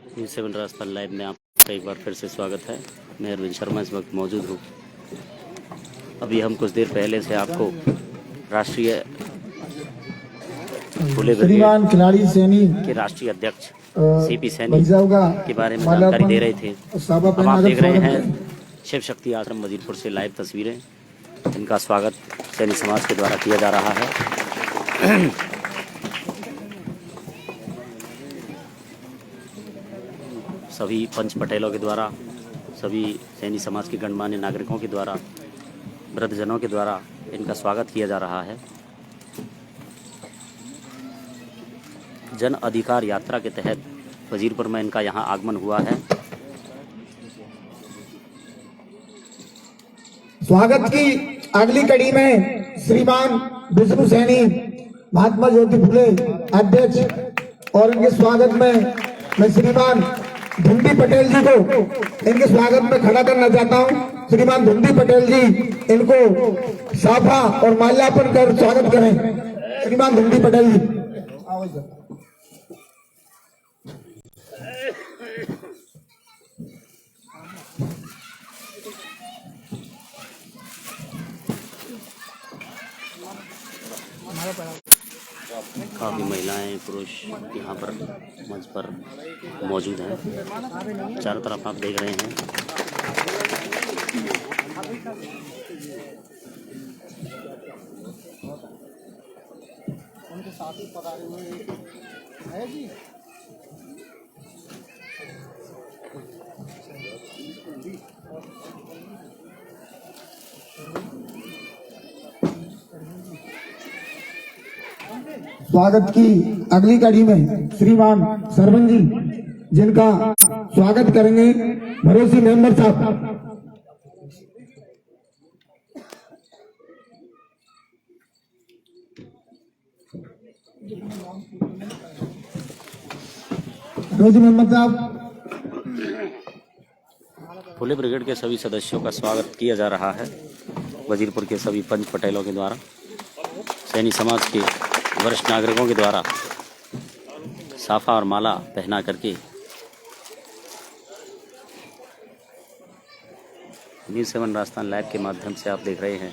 News 7 Rajasthan live में आपका एक बार फिर से स्वागत है। मैं अरविंद शर्मा इस वक्त मौजूद हूँ। अभी हम कुछ देर पहले से आपको राष्ट्रीय फुले श्रीमान खिलाड़ी सैनी के राष्ट्रीय अध्यक्ष सीपी सैनी के बारे में माल्यार्पण जानकारी दे रहे थे। साबा अब आप देख रहे स्वागत हैं शिव शक्ति आश्रम वजीरपुर से लाइव तस्वीरें, जिनका स्वागत सैनी समाज के द्वारा किया जा रहा है। सभी पंच पटेलों के द्वारा, सभी सैनी समाज के गणमान्य नागरिकों के द्वारा, वृद्धजनों के द्वारा इनका स्वागत किया जा रहा है। जन अधिकार यात्रा के तहत वजीरपुर में इनका यहाँ आगमन हुआ है। स्वागत की अगली कड़ी में श्रीमान विष्णु सैनी महात्मा ज्योति फुले अध्यक्ष और इनके स्वागत में मैं श्रीमान धुंडी पटेल जी को इनके स्वागत में खड़ा करना चाहता हूं। श्रीमान धुंडी पटेल जी इनको साफा और माल्यार्पण कर स्वागत करें। श्रीमान धुंडी पटेल जी काफ़ी महिलाएं पुरुष यहाँ पर मंच पर मौजूद हैं। चारों तरफ आप देख रहे हैं। उनके साथ ही पधारे हुए है जी। स्वागत की अगली कड़ी में श्रीमान सरवन जी, जिनका स्वागत करेंगे भरोसी मेंबर साहब। भरोसी मेंबर साहब। फुले ब्रिगेड के सभी सदस्यों का स्वागत किया जा रहा है वजीरपुर के सभी पंच पटेलों के द्वारा, सैनी समाज के वरिष्ठ नागरिकों के द्वारा साफा और माला पहना करके। न्यूज़ 7 राजस्थान लाइव के माध्यम से आप देख रहे हैं।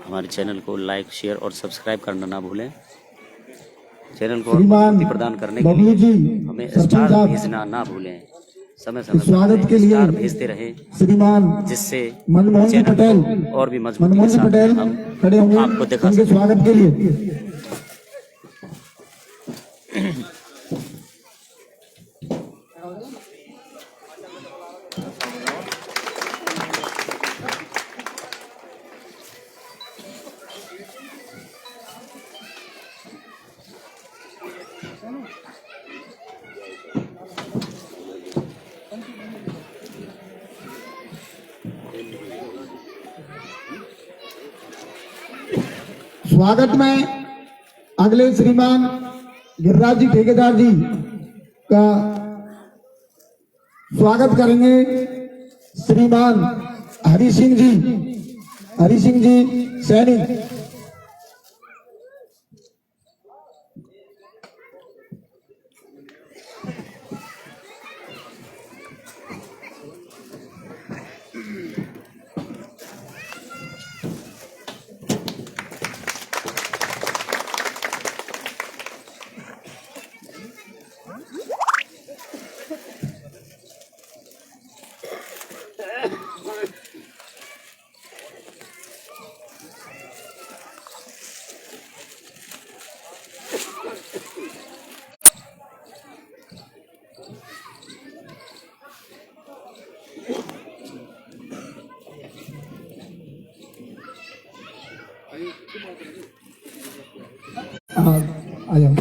हमारे चैनल को लाइक, शेयर और सब्सक्राइब करना ना भूलें। चैनल को मजबूती प्रदान करने के लिए हमें स्टार भेजना ना भूलें। समय समय स्वागत के लिए स्टार भेजते रहे, श्रीमान जिससे मनमोहन पटेल और भी मजबूती के साथ हम खड़े होंगे आपको दिखा उनके स्वागत के लिए। स्वागत में अगले श्रीमान गिरिराज जी ठेकेदार जी का स्वागत करेंगे श्रीमान हरि सिंह जी सैनी। आ जाओ।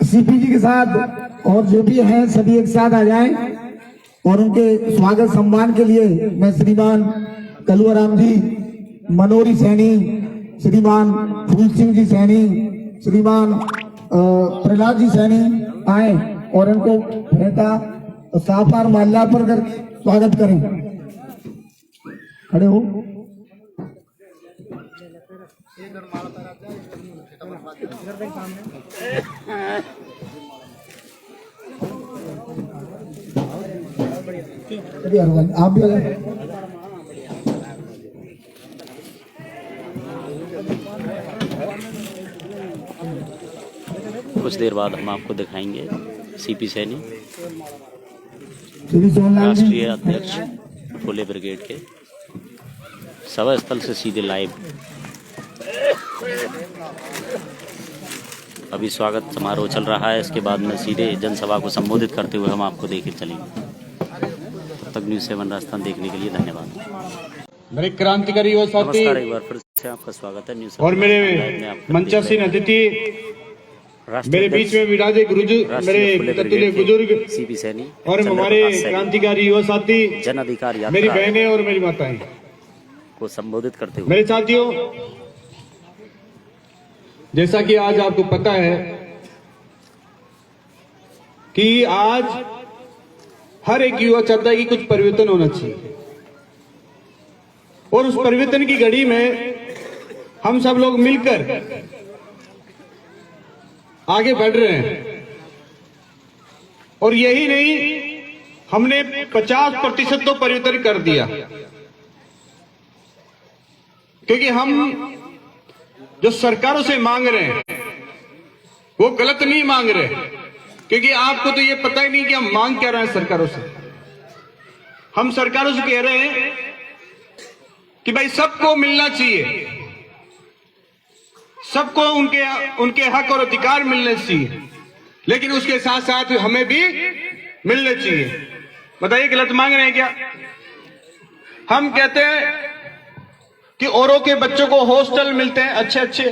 सीपीजी के साथ और जो भी हैं सभी एक साथ आ जाएं और उनके स्वागत सम्मान के लिए मैं श्रीमान कलुआराम जी मनोरी सैनी, श्रीमान फूल सिंह जी सैनी, श्रीमान प्रहलाद जी सैनी आए और इनको भेंटा साफा और माल्यार्पण कर स्वागत करें। खड़े हो। आप भी आ जाए। कुछ देर बाद हम आपको दिखाएंगे सीपी सैनी श्री सोनलाल जी राष्ट्रीय अध्यक्ष फुले ब्रिगेड के सभा स्थल से सीधे लाइव अभी स्वागत समारोह चल रहा है। इसके बाद में सीधे जनसभा को संबोधित करते हुए हम आपको देखे चलेंगे। तब तक न्यूज़ 7 राजस्थान देखने के लिए धन्यवाद। मेरे क्रांतिकारी युवा साथी नमस्कार, एक बार फिर से आपका स्वागत है न्यूज़ और मेरे मंचासीन अतिथि, मेरे बीच में विराजे मेरे ततुल्य बुजुर्ग सीपी सैनी और हमारे क्रांतिकारी युवा साथी, जन अधिकार मेरी यात्रा बहनें और मेरी माताएं को संबोधित करते हुए मेरे साथियों, जैसा कि आज आपको पता है कि आज हर एक युवा चाहता है कि कुछ परिवर्तन होना चाहिए और उस परिवर्तन की घड़ी में हम सब लोग मिलकर आगे बढ़ रहे हैं। और यही नहीं, हमने 50% तो परिवर्तन कर दिया, क्योंकि हम जो सरकारों से मांग रहे हैं वो गलत नहीं मांग रहे, क्योंकि आपको तो ये पता ही नहीं कि हम मांग क्या रहे हैं सरकारों से। हम सरकारों से कह रहे हैं कि भाई सबको मिलना चाहिए, सबको उनके हक और अधिकार मिलने चाहिए, लेकिन उसके साथ साथ हमें भी मिलने चाहिए। बताइए गलत मांग रहे हैं क्या? हम कहते हैं कि औरों के बच्चों को हॉस्टल मिलते हैं अच्छे अच्छे,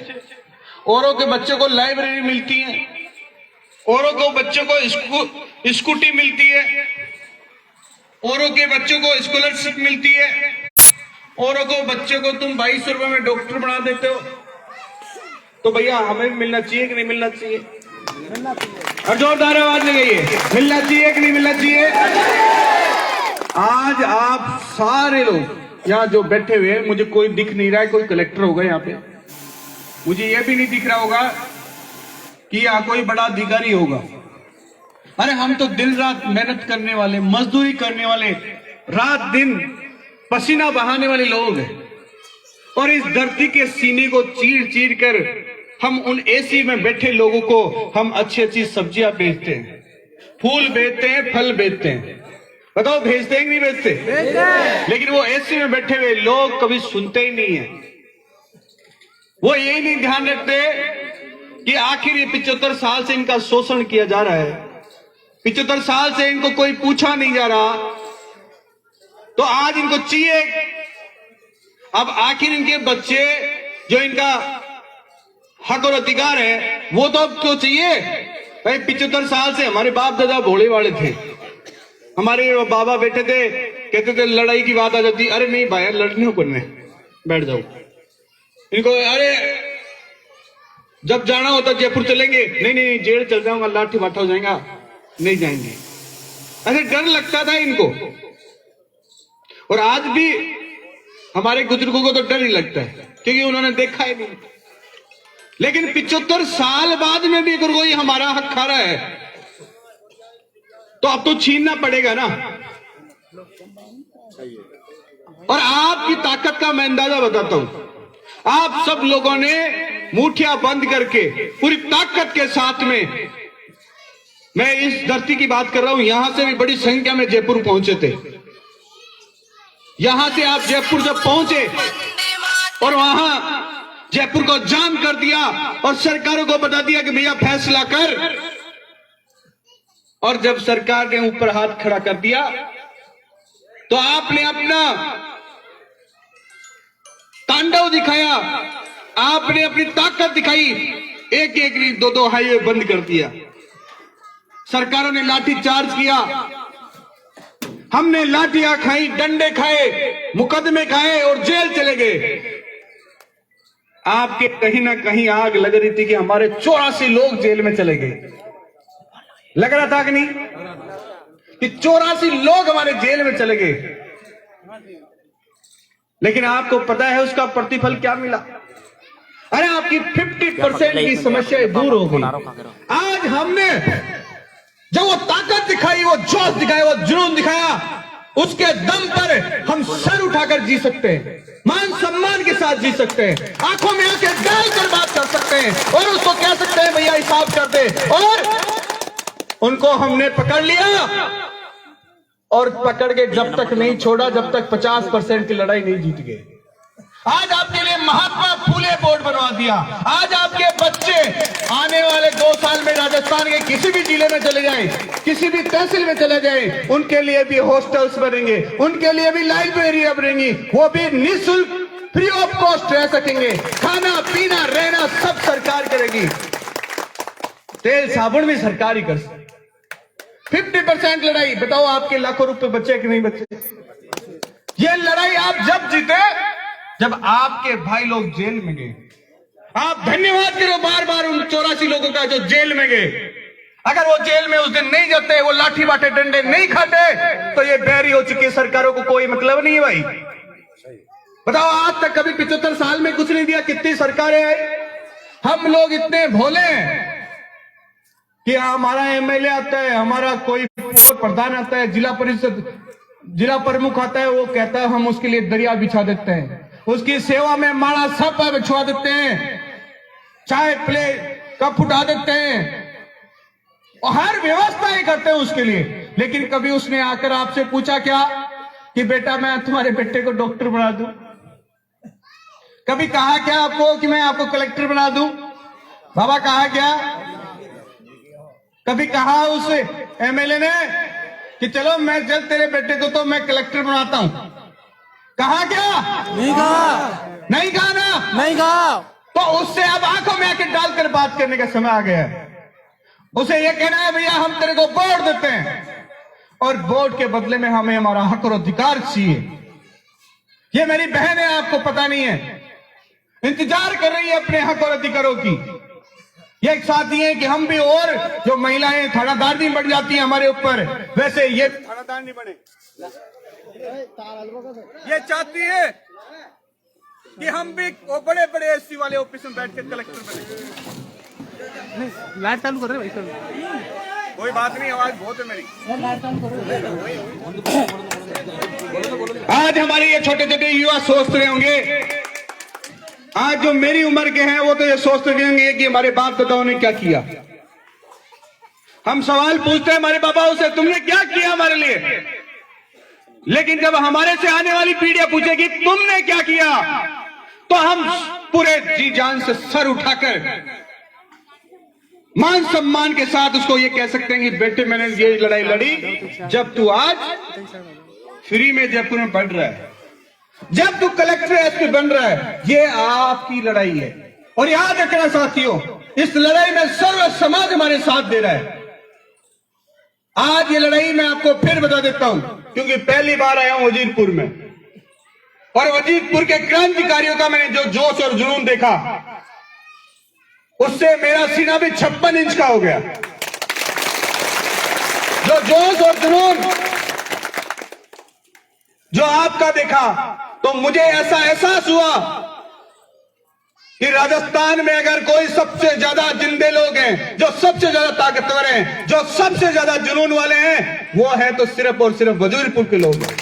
औरों के बच्चों को लाइब्रेरी मिलती है, औरों को बच्चों को स्कूटी मिलती है, औरों के बच्चों को स्कॉलरशिप मिलती है, औरों को बच्चों को तुम 2200 रुपए में डॉक्टर बना देते हो। तो भैया हमें भी मिलना चाहिए कि नहीं मिलना चाहिए? और जोरदार आवाज लगाइए, मिलना चाहिए कि नहीं मिलना चाहिए? आज आप सारे लोग यहाँ जो बैठे हुए हैं, मुझे कोई दिख नहीं रहा है, कोई कलेक्टर होगा यहाँ पे, मुझे ये भी नहीं दिख रहा होगा कि यहाँ कोई बड़ा अधिकारी होगा। अरे हम तो दिन रात मेहनत करने वाले, मजदूरी करने वाले, रात दिन पसीना बहाने वाले लोग हैं, और इस धरती के सीने को चीर चीर कर हम उन एसी में बैठे लोगों को हम अच्छी अच्छी सब्जियां बेचते हैं, फूल बेचते हैं, फल बेचते हैं। बताओ भेजते हैं कि नहीं भेजते? लेकिन वो एसी में बैठे हुए लोग कभी सुनते ही नहीं है। वो यही नहीं ध्यान रखते कि आखिर ये 75 साल से इनका शोषण किया जा रहा है, 75 साल से इनको कोई पूछा नहीं जा रहा, तो आज इनको चाहिए। अब आखिर इनके बच्चे जो इनका हक और अधिकार है वो तो अब क्यों चाहिए? भाई 75 साल से हमारे बाप दादा भोले वाले थे, हमारे बाबा बैठे थे, कहते थे लड़ाई की बात आ जाती, अरे नहीं भाई लड़ने को नहीं, बैठ जाओ। इनको अरे जब जाना होता जयपुर चलेंगे, नहीं नहीं जेल चल जाऊंगा, लाठी माठा हो जाएगा, नहीं जाएंगे। अरे डर लगता था इनको, और आज भी हमारे बुजुर्गों को तो डर ही लगता है, क्योंकि उन्होंने देखा ही नहीं। लेकिन 75 साल बाद में भी अगर कोई हमारा हक खा रहा है तो अब तो छीनना पड़ेगा ना। और आपकी ताकत का मैं अंदाजा बताता हूं, आप सब लोगों ने मुठिया बंद करके पूरी ताकत के साथ में, मैं इस धरती की बात कर रहा हूं, यहां से भी बड़ी संख्या में जयपुर पहुंचे थे। यहां से आप जयपुर जब पहुंचे और वहां जयपुर को जाम कर दिया और सरकारों को बता दिया कि भैया फैसला कर, और जब सरकार ने ऊपर हाथ खड़ा कर दिया तो आपने अपना तांडव दिखाया, आपने अपनी ताकत दिखाई, एक एक नहीं 2-2 हाईवे बंद कर दिया, सरकारों ने लाठी चार्ज किया, हमने लाठियां खाई, डंडे खाए, मुकदमे खाए और जेल चले गए। आपके कहीं ना कहीं आग लग रही थी कि हमारे 84 लोग जेल में चले गए। लग रहा था कि नहीं कि 84 लोग हमारे जेल में चले गए? लेकिन आपको पता है उसका प्रतिफल क्या मिला? अरे आपकी 50% की समस्याएं दूर हो गई। आज हमने जो वो ताकत दिखाई, वो जोश दिखाया, वो जुनून दिखाया, उसके दम पर हम सर उठाकर जी सकते हैं, मान सम्मान के साथ जी सकते हैं, आंखों में आंखें डालकर बात कर सकते हैं और उसको कह सकते हैं भैया हिसाब कर दे। और उनको हमने पकड़ लिया और पकड़ के जब तक नहीं छोड़ा जब तक 50% की लड़ाई नहीं जीत गए। आज आपके लिए महात्मा फूले बोर्ड बनवा दिया। आज आपके बच्चे आने वाले 2 साल में राजस्थान के किसी भी जिले में चले जाएं, किसी भी तहसील में चले जाएं, उनके लिए भी हॉस्टल्स बनेंगे, उनके लिए भी लाइब्रेरियां बनेंगी, वो भी निःशुल्क फ्री ऑफ कॉस्ट रह सकेंगे। खाना पीना रहना सब सरकार करेगी, तेल साबुन भी सरकार ही कर सके। 50% लड़ाई, बताओ आपके लाखों रुपए बचे कि नहीं बचे? ये लड़ाई आप जब जीते जब आपके भाई लोग जेल में गए। आप धन्यवाद करो बार बार उन 84 लोगों का जो जेल में गए। अगर वो जेल में उस दिन नहीं जाते, वो लाठी बाटे डंडे नहीं खाते, तो ये बैरी हो चुकी सरकारों को कोई मतलब नहीं है भाई। बताओ आज तक कभी 75 साल में कुछ नहीं दिया, कितनी सरकारें आई। हम लोग इतने भोले हैं कि हमारा एमएलए आता है, हमारा कोई प्रधान आता है, जिला परिषद जिला प्रमुख आता है, वो कहता है हम उसके लिए दरिया बिछा देते हैं, उसकी सेवा में माड़ा सब बिछवा देते हैं, चाय प्लेट कप उठा देते हैं और हर व्यवस्था ही करते हैं उसके लिए। लेकिन कभी उसने आकर आपसे पूछा क्या कि बेटा मैं तुम्हारे बेटे को डॉक्टर बना दूं? कभी कहा क्या आपको कि मैं आपको कलेक्टर बना दूं? बाबा कहा क्या? कभी कहा उस एमएलए ने कि चलो मैं चल तेरे बेटे को तो मैं कलेक्टर बनाता हूं? कहा क्या? नहीं कहा। नहीं कहा ना? नहीं कहा। तो उससे अब आंखों में आके डालकर बात करने का समय आ गया है। उसे ये कहना है भैया हम तेरे को वोट देते हैं और वोट के बदले में हमें हमारा हक और अधिकार चाहिए। ये मेरी बहन है, आपको पता नहीं है, इंतजार कर रही है अपने हक और अधिकारों की। ये एक साथ ही है कि हम भी, और जो महिलाएं थानादार नहीं बन जाती हैं हमारे ऊपर, वैसे ये थानादार नहीं बने। ये चाहती है कि हम भी वो बड़े बड़े एससी वाले ऑफिस में बैठ के कलेक्टर बने। लाइट चालू कर रहे भाई। कोई बात नहीं, आवाज बहुत है मेरी। आज हमारे ये छोटे छोटे युवा सोच रहे होंगे, आज जो मेरी उम्र के हैं वो तो ये सोचते रहेंगे कि हमारे बाप दादाओं ने क्या किया। हम सवाल पूछते हैं हमारे बाबाओं से, तुमने क्या किया हमारे लिए? लेकिन जब हमारे से आने वाली पीढ़ियां पूछेगी तुमने क्या किया, तो हम पूरे जी जान से सर उठाकर मान सम्मान के साथ उसको ये कह सकते हैं कि बेटे मैंने ये लड़ाई लड़ी जब तू आज फ्री में जयपुर में पढ़ रहा है, जब तू कलेक्टर एसपी बन रहा है, ये आपकी लड़ाई है। और याद रखना साथियों, इस लड़ाई में सर्व समाज हमारे साथ दे रहा है। आज ये लड़ाई मैं आपको फिर बता देता हूं, क्योंकि पहली बार आया हूं वजीरपुर में, और वजीरपुर के क्रांतिकारियों का मैंने जो जोश और जुनून देखा, उससे मेरा सीना भी 56 इंच का हो गया। जो जोश और जुनून जो आपका देखा, तो मुझे ऐसा एहसास हुआ कि राजस्थान में अगर कोई सबसे ज्यादा जिंदे लोग हैं, जो सबसे ज्यादा ताकतवर हैं, जो सबसे ज्यादा जुनून वाले हैं, वो है तो सिर्फ और सिर्फ वजीरपुर के लोग हैं।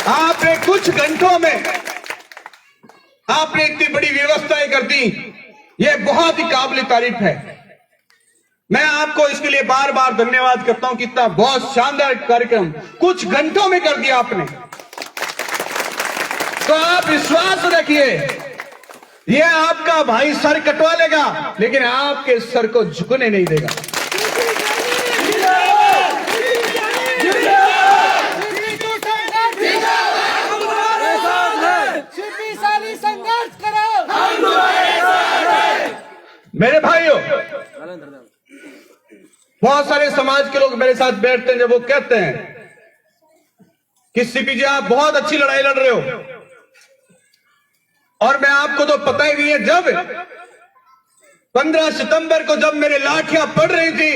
आपने कुछ घंटों में आपने इतनी बड़ी व्यवस्थाएं कर दी, ये बहुत ही काबिल तारीफ है। मैं आपको इसके लिए बार बार धन्यवाद करता हूं, कितना बहुत शानदार कार्यक्रम कुछ घंटों में कर दिया आपने। तो आप विश्वास रखिए, ये आपका भाई सर कटवा लेगा, लेकिन आपके सर को झुकने नहीं देगा। संघर्ष करो। मेरे भाइयों, बहुत सारे समाज के लोग मेरे साथ बैठते हैं, जब वो कहते हैं कि सीपी जी आप बहुत अच्छी लड़ाई लड़ रहे हो, और मैं आपको तो पता ही नहीं है, जब 15 सितंबर को जब मेरे लाठियां पड़ रही थी,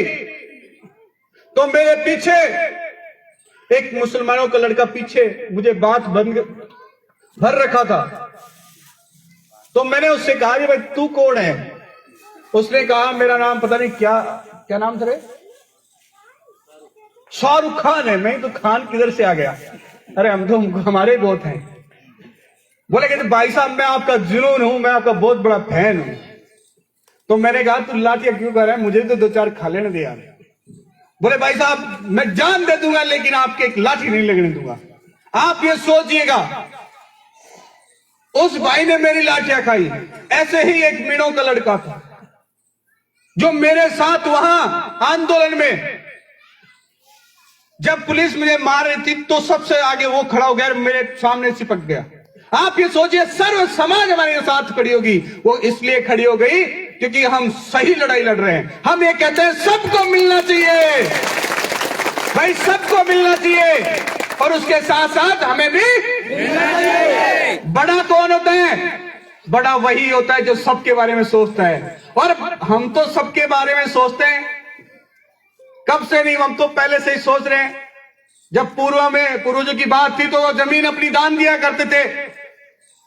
तो मेरे पीछे एक मुसलमानों का लड़का पीछे मुझे बात बंद भर रखा था। तो तो मैंने उससे कहा कि भाई तू कौन है? उसने कहा मेरा नाम पता नहीं क्या क्या नाम था रे, शाहरुख खान है। मैं तो खान किधर से आ गया? अरे हम तो हमारे बहुत हैं। बोले कि भाई साहब मैं आपका जुनून हूं, मैं आपका बहुत बड़ा फैन हूं। तो मैंने कहा तू लाठियां क्यों कर रहा है? मुझे तो 2-4 खा लेने दे यार। बोले भाई साहब मैं जान दे दूंगा लेकिन आपके एक लाठी नहीं लगने दूंगा। आप ये सोचिएगा, उस भाई ने मेरी लाठियां खाई। ऐसे ही एक मीणों का लड़का था जो मेरे साथ वहां आंदोलन में जब पुलिस मुझे मार रही थी तो सबसे आगे वो खड़ा हो गया, मेरे सामने चिपक गया। आप ये सोचिए सर्व समाज हमारे साथ खड़ी होगी। वो इसलिए खड़ी हो गई क्योंकि हम सही लड़ाई लड़ रहे हैं। हम ये कहते हैं सबको मिलना चाहिए भाई, सबको मिलना चाहिए और उसके साथ साथ हमें भी मिलना चाहिए। बड़ा कौन होता है? बड़ा वही होता है जो सबके बारे में सोचता है। और हम तो सबके बारे में सोचते हैं कब से नहीं, हम तो पहले से ही सोच रहे हैं। जब पूर्वजों की बात थी तो वो जमीन अपनी दान दिया करते थे,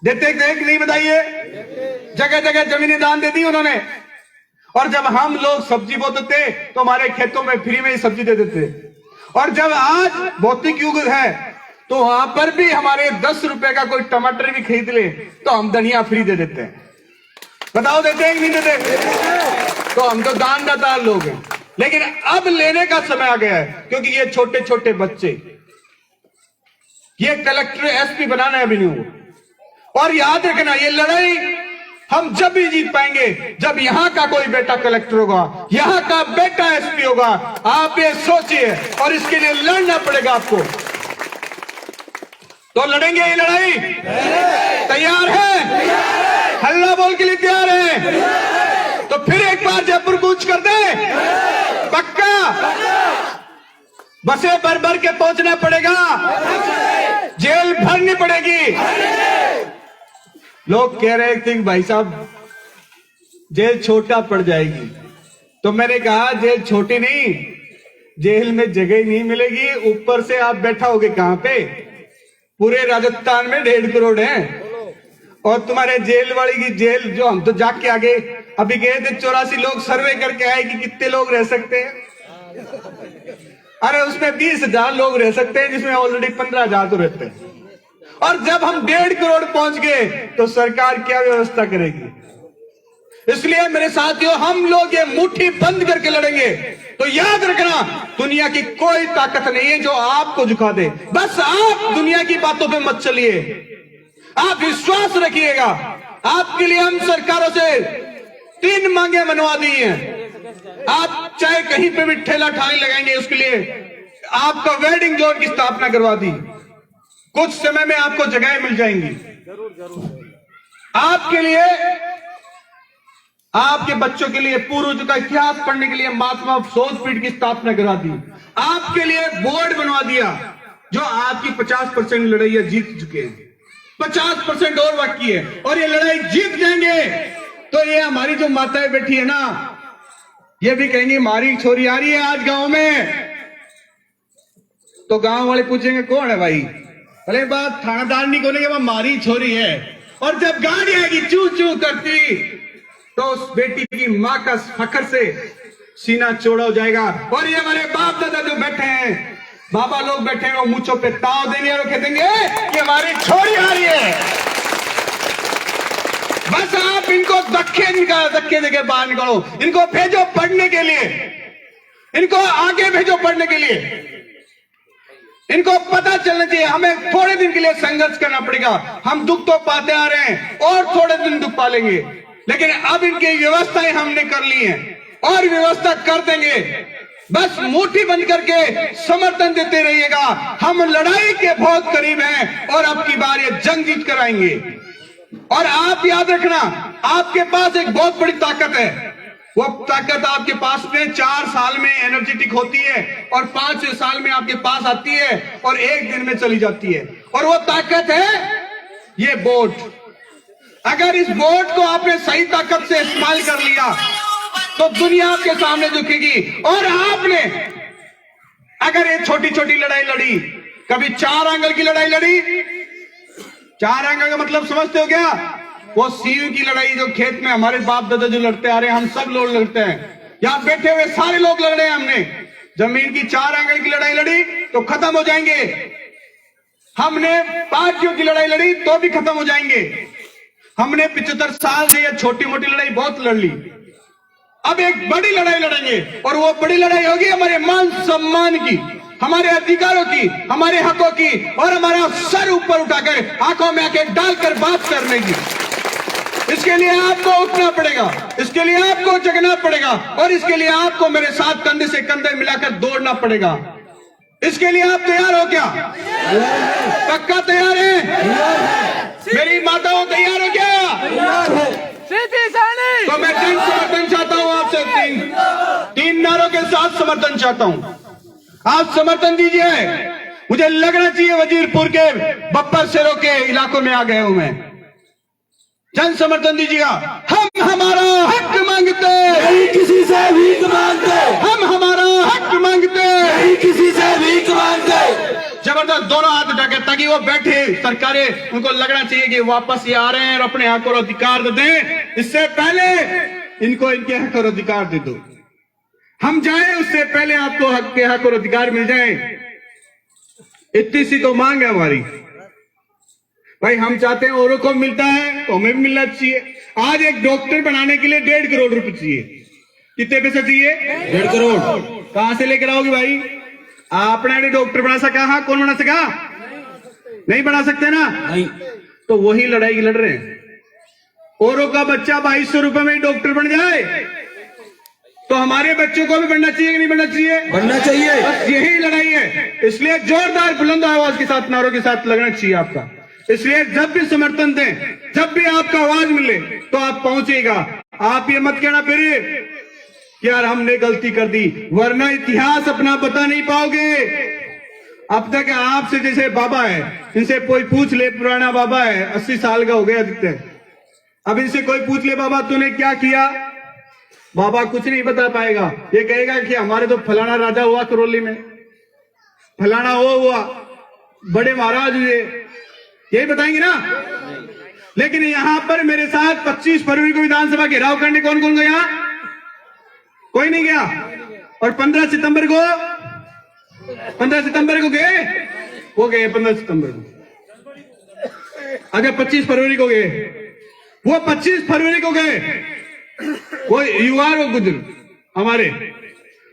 देते थे कि नहीं बताइए? जगह जगह जमीनें दान दे दी उन्होंने। और जब हम लोग सब्जी बोते थे तो हमारे खेतों में फ्री में ही सब्जी दे देते। और जब आज भौतिक युग है तो वहां पर भी हमारे 10 रुपए का कोई टमाटर भी खरीद ले तो हम धनिया फ्री दे देते हैं। बताओ देते हैं कि नहीं देते? तो हम तो दानदाता लोग हैं। लेकिन अब लेने का समय आ गया है क्योंकि ये छोटे छोटे बच्चे ये कलेक्टर एसपी बनाना है अभी नहीं। और याद रखना ये लड़ाई हम जब भी जीत पाएंगे जब यहां का कोई बेटा कलेक्टर होगा, यहां का बेटा एसपी होगा। आप ये सोचिए और इसके लिए लड़ना पड़ेगा आपको। तो लड़ेंगे ये लड़ाई? तैयार है? हल्ला बोल के लिए तैयार है? तो फिर एक बार जयपुर कूच कर दे। पक्का बसें भर भर के पहुंचना पड़ेगा, जेल भरनी पड़ेगी। लोग कह रहे थे कि भाई साहब जेल छोटा पड़ जाएगी, तो मैंने कहा जेल छोटी नहीं, जेल में जगह ही नहीं मिलेगी। ऊपर से आप बैठा होगे कहां पे? पूरे राजस्थान में 1.5 करोड़ है और तुम्हारे जेल वाली की जेल जो हम तो जाके आगे अभी गए थे 84 लोग सर्वे करके आए कि कितने लोग रह सकते हैं। अरे उसमें 20,000 लोग रह सकते हैं जिसमें ऑलरेडी 15,000 तो रहते हैं। और जब हम 1.5 करोड़ पहुंच गए तो सरकार क्या व्यवस्था करेगी? इसलिए मेरे साथियों हम लोग ये मुट्ठी बंद करके लड़ेंगे। तो याद रखना दुनिया की कोई ताकत नहीं है जो आपको झुका दे। बस आप दुनिया की बातों पे मत चलिए, आप विश्वास रखिएगा। आपके लिए हम सरकारों से 3 मांगे मनवा दी हैं। आप चाहे कहीं पे भी ठेला ठाई लगाएंगे उसके लिए आपका वेडिंग जोन की स्थापना करवा दी। कुछ समय में आपको जगह मिल जाएंगी। आपके लिए, आपके बच्चों के लिए पूर्वजों का इतिहास पढ़ने के लिए महात्मा शोधपीठ की स्थापना करा दी। आपके लिए बोर्ड बनवा दिया जो आपकी 50% लड़ाई जीत चुके हैं, 50% और बाकी है। और ये लड़ाई जीत जाएंगे तो ये हमारी जो माताएं बैठी है ना, ये भी कहेंगी हमारी छोरी आ रही है आज गांव में। तो गांव वाले पूछेंगे कौन है भाई? अरे बात थानादार नहीं बोलेंगे वो हमारी छोरी है। और जब गाड़ी आएगी चू चू करती तो उस बेटी की मां का फखर से सीना चौड़ा हो जाएगा। और ये हमारे बाप दादा जो बैठे हैं, बाबा लोग बैठे हैं, वो मूंछों पे ताव देंगे और कह देंगे कि हमारी छोरी आ रही है। बस आप इनको धक्के देके बाहर निकालो, इनको भेजो पढ़ने के लिए, इनको आगे भेजो पढ़ने के लिए। इनको पता चलना चाहिए हमें थोड़े दिन के लिए संघर्ष करना पड़ेगा। हम दुख तो पाते आ रहे हैं और थोड़े दिन दुख पालेंगे, लेकिन अब इनकी व्यवस्थाएं हमने कर ली हैं और व्यवस्था कर देंगे। बस मुट्ठी बंद करके समर्थन देते रहिएगा। हम लड़ाई के बहुत करीब हैं और अब की बार ये जंग जीत कर आएंगे। और आप याद रखना आपके पास एक बहुत बड़ी ताकत है। वो ताकत आपके पास में 4 साल में एनर्जेटिक होती है और 5 साल में आपके पास आती है और 1 दिन में चली जाती है। और वो ताकत है ये वोट। अगर इस वोट को आपने सही ताकत से इस्तेमाल कर लिया तो दुनिया आपके सामने झुकेगी। और आपने अगर ये छोटी छोटी लड़ाई लड़ी, कभी 4 आंगल की लड़ाई लड़ी, 4 आंगल का मतलब समझते हो क्या? वो सीयू की लड़ाई जो खेत में हमारे बाप दादा जो लड़ते आ रहे हैं, हम सब लोग लड़ते हैं। यहाँ बैठे हुए सारे लोग लड़ रहे हैं। हमने जमीन की 4 आंगन की लड़ाई लड़ी तो खत्म हो जाएंगे। हमने पार्टियों की लड़ाई लड़ी तो भी खत्म हो जाएंगे। हमने 75 साल से ये छोटी मोटी लड़ाई बहुत लड़ ली। अब एक बड़ी लड़ाई लड़ेंगे और वो बड़ी लड़ाई होगी हमारे मान सम्मान की, हमारे अधिकारों की, हमारे हकों की, और हमारा सर ऊपर उठाकर आंखों में आंखें डालकर बात करने की। इसके लिए आपको उठना पड़ेगा, इसके लिए आपको जगना पड़ेगा, और इसके लिए आपको मेरे साथ कंधे से कंधे मिलाकर दौड़ना पड़ेगा। इसके लिए आप तैयार हो क्या? पक्का तैयार है? मेरी माताओं तैयार हो क्या? तो मैं 3 समर्थन चाहता हूं आपसे, 3 नारों के साथ समर्थन चाहता हूं। आप समर्थन दीजिए। मुझे लगना चाहिए वजीरपुर के बब्बर शेरों के इलाकों में आ गए हूं मैं। जन समर्थन दीजिएगा। हम हमारा हक मांगते, नहीं किसी से भीख मांगते। हम हमारा हक मांगते, नहीं किसी से भीख मांगते। जबरदस्त दोनों हाथ उठाकर, ताकि वो बैठे सरकारें, उनको लगना चाहिए कि वापस ये आ रहे हैं और अपने हक और अधिकार दे दें। इससे पहले इनको इनके हक और अधिकार दे दो। हम जाए उससे पहले आपको हक और अधिकार मिल जाए। इतनी सी तो मांग है हमारी। भाई हम चाहते हैं औरों को मिलता है तो हमें भी मिलना चाहिए। आज एक डॉक्टर बनाने के लिए 1.5 करोड़ रुपए चाहिए। कितने पैसे चाहिए? 1.5 करोड़। कहां से लेकर आओगे भाई? आपने डॉक्टर बना सका? हाँ, कौन बना सका? नहीं बना सकते ना। नहीं। तो वही लड़ाई लड़ रहे हैं। औरों का बच्चा 2200 रुपए में ही डॉक्टर बन जाए तो हमारे बच्चों को भी बनना चाहिए कि नहीं बनना चाहिए? बनना चाहिए। बस यही लड़ाई है। इसलिए जोरदार बुलंद आवाज के साथ, नारों के साथ लगना चाहिए आपका। इसलिए जब भी समर्थन दें, जब भी आपका आवाज मिले तो आप पहुंचेगा। आप ये मत कहना फिर यार हमने गलती कर दी, वरना इतिहास अपना बता नहीं पाओगे। अब तक आपसे जैसे बाबा है, इनसे कोई पूछ ले, पुराना बाबा है, 80 साल का हो गया अधिकतर। अब इनसे कोई पूछ ले बाबा तूने क्या किया, बाबा कुछ नहीं बता पाएगा। ये कहेगा कि हमारे तो फलाना राजा हुआ करौली में, फलाना वो हुआ, बड़े महाराज हुए, यही बताएंगे ना। लेकिन यहां पर मेरे साथ 25 फरवरी को विधानसभा घेराव करने कौन कौन गया? कोई नहीं गया। और 15 सितंबर को गए, वो गए 15 सितंबर को। अच्छा 25 फरवरी को गए, वो 25 फरवरी को गए। वो युवा वो बुजुर्ग हमारे,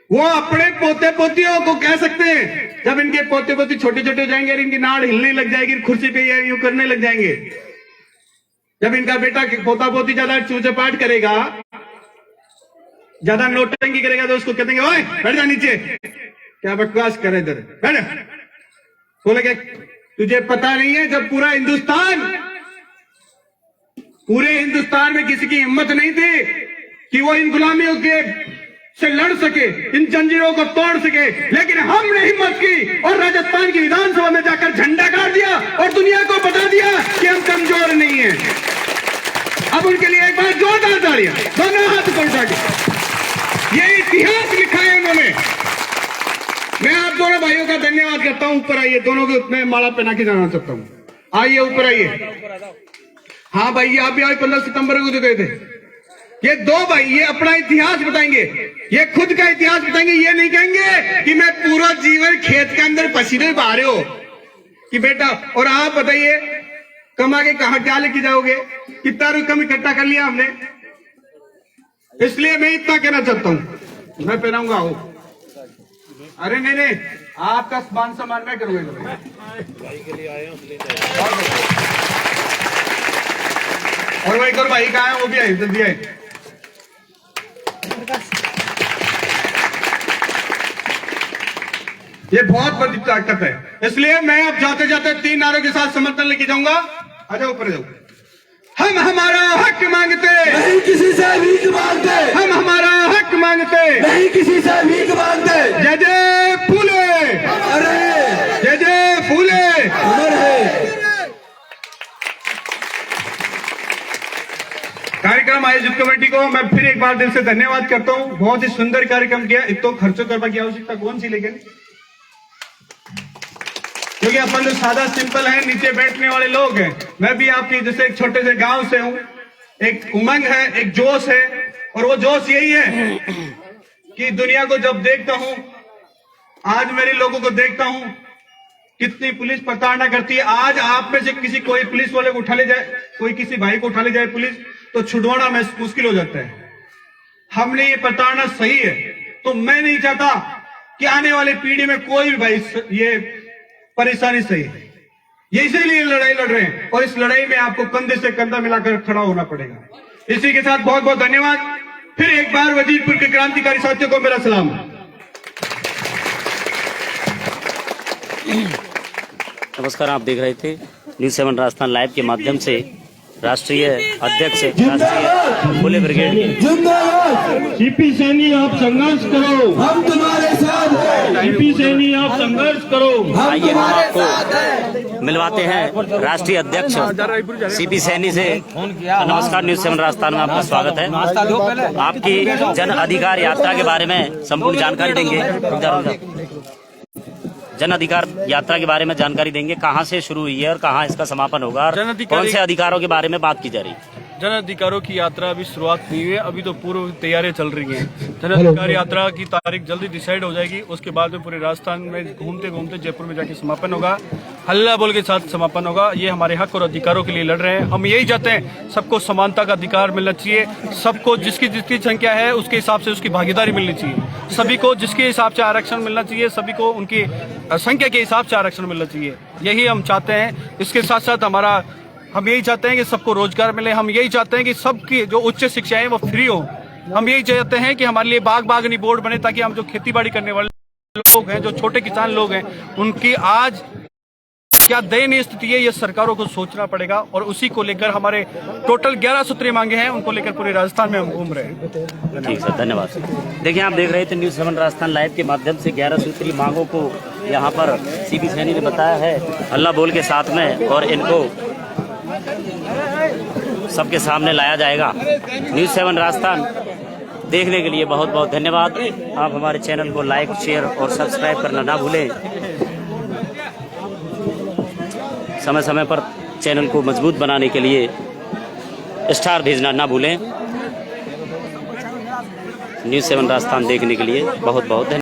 वो अपने पोते पोतियों को कह सकते हैं, जब इनके पोते पोती छोटे छोटे हो जाएंगे और इनकी नाड़ हिलने लग जाएगी, कुर्सी पे यूं करने लग जाएंगे, जब इनका बेटा पोता पोती ज्यादा चूचपाट करेगा, ज्यादा नोटंकी करेगा, तो उसको कहते हैं ओए बैठ जा नीचे, क्या बकवास करे इधर बैठ। बोले क्या तुझे पता नहीं है, जब पूरे हिंदुस्तान में किसी की हिम्मत नहीं थी कि वो इन गुलामियों के से लड़ सके, इन जंजीरों को तोड़ सके, लेकिन हमने हिम्मत की और राजस्थान की विधानसभा में जाकर झंडा गाड़ दिया और दुनिया को बता दिया कि हम कमजोर नहीं हैं। अब उनके लिए एक बार जोरदार तालियां, दोनों हाथ ऊपर उठा के। ये इतिहास लिखा है उन्होंने। मैं आप दोनों भाइयों का धन्यवाद करता हूं। ऊपर आइए, दोनों को मैं माला पहना के जाना चाहता हूं। आइए ऊपर आइए। हाँ भाई आप भी आज 15 सितंबर को जो गए थे, ये 2 भाई ये अपना इतिहास बताएंगे, ये खुद का इतिहास बताएंगे। ये नहीं कहेंगे कि मैं पूरा जीवन खेत के अंदर पसीने बहा रहे हो कि बेटा। और आप बताइए कमा के कहां क्या लेके जाओगे? कितना रकम इकट्ठा कर लिया हमने। इसलिए मैं इतना कहना चाहता हूं, मैं पहनाऊंगा हो। अरे नहीं, आपका मान सम्मान मैं करूंगा। और वही कर भाई कहा है, वो भी आए, जल्दी आए। ये बहुत बड़ी ताकत है। इसलिए मैं अब जाते जाते 3 नारों के साथ समर्थन लेके जाऊंगा। आ जाओ ऊपर जाओ। हम हमारा हक मांगते, नहीं किसी से भीख मांगते। हम हमारा हक मांगते, नहीं किसी से भीख मांगते। जय जय फूले, अरे जय जय फूले, अमर है। कार्यक्रम आयोजित कमेटी को मैं फिर एक बार दिल से धन्यवाद करता हूं। बहुत ही सुंदर कार्यक्रम किया। इतना खर्चों करने की आवश्यकता कौन सी, लेकिन क्योंकि अपन तो सादा सिंपल है, नीचे बैठने वाले लोग हैं। मैं भी आपके जैसे एक छोटे से गांव से हूं। एक उमंग है, एक जोश है, और वो जोश यही है कि दुनिया को जब देखता हूं, आज मेरे लोगों को देखता हूं कितनी पुलिस प्रताड़ना करती है। आज आप में से किसी कोई पुलिस वाले को उठा ले जाए, कोई किसी भाई को उठा ले जाए पुलिस, तो छुड़वाना मुश्किल हो जाता है। हमने ये प्रताड़ना सही है, तो मैं नहीं चाहता कि आने वाली पीढ़ी में कोई भी भाई ये परेशानी सही है। ये इसीलिए लड़ाई लड़ रहे हैं, और इस लड़ाई में आपको कंधे से कंधा मिलाकर खड़ा होना पड़ेगा। इसी के साथ बहुत बहुत धन्यवाद। फिर एक बार वजीरपुर के क्रांतिकारी साथियों को मेरा सलाम। नमस्कार, आप देख रहे थे न्यूज़ 7 राजस्थान लाइव के माध्यम से राष्ट्रीय अध्यक्ष राष्ट्रीय खुले ब्रिगेड के जिंदाबाद। सीपी सैनी आप संघर्ष करो, हम तुम्हारे साथ हैं। सीपी सैनी आप संघर्ष करो। आइए हम आपको मिलवाते हैं राष्ट्रीय अध्यक्ष सीपी सैनी से। नमस्कार, न्यूज़ 7 राजस्थान में आपका स्वागत है। आपकी जन अधिकार यात्रा के बारे में संपूर्ण जानकारी देंगे। जन अधिकार यात्रा के बारे में जानकारी देंगे, कहां से शुरू हुई है और कहां इसका समापन होगा, और कौन से अधिकारों के बारे में बात की जा रही है। जन अधिकारों की यात्रा अभी शुरुआत नहीं हुई है, अभी तो पूर्व तैयारियां चल रही हैं। जन अधिकार यात्रा की तारीख जल्दी डिसाइड हो जाएगी, उसके बाद में पूरे राजस्थान में घूमते घूमते जयपुर में जाके समापन होगा। हल्ला बोल के साथ समापन होगा। ये हमारे हक और अधिकारों के लिए लड़ रहे हैं। हम यही चाहते हैं, सबको समानता का अधिकार मिलना चाहिए। सबको जिसकी जिसकी संख्या है उसके हिसाब से उसकी भागीदारी मिलनी चाहिए। सभी को जिसके हिसाब से आरक्षण मिलना चाहिए, सभी को उनकी संख्या के हिसाब से आरक्षण मिलना चाहिए। यही हम चाहते हैं। इसके साथ साथ हम यही चाहते हैं कि सबको रोजगार मिले। हम यही चाहते हैं कि सबकी जो उच्च शिक्षा है वो फ्री हो। हम यही चाहते हैं कि हमारे लिए बागबानी बोर्ड बने, ताकि हम जो खेती बाड़ी करने वाले लोग हैं, जो छोटे किसान लोग हैं, उनकी आज क्या दयनीय स्थिति है, ये सरकारों को सोचना पड़ेगा। और उसी को लेकर हमारे टोटल 11 सूत्री मांगे हैं, उनको लेकर पूरे राजस्थान में हम घूम रहे हैं। ठीक सर, धन्यवाद। देखिए, आप देख रहे थे न्यूज़ 7 राजस्थान लाइव के माध्यम से 11 सूत्री मांगों को यहाँ पर सीपी सैनी ने बताया है हल्ला बोल के साथ में, और इनको सबके सामने लाया जाएगा। न्यूज़ 7 राजस्थान देखने के लिए बहुत बहुत धन्यवाद। आप हमारे चैनल को लाइक, शेयर और सब्सक्राइब करना ना भूलें। समय समय पर चैनल को मजबूत बनाने के लिए स्टार भेजना ना भूलें। न्यूज़ 7 राजस्थान देखने के लिए बहुत बहुत धन्यवाद।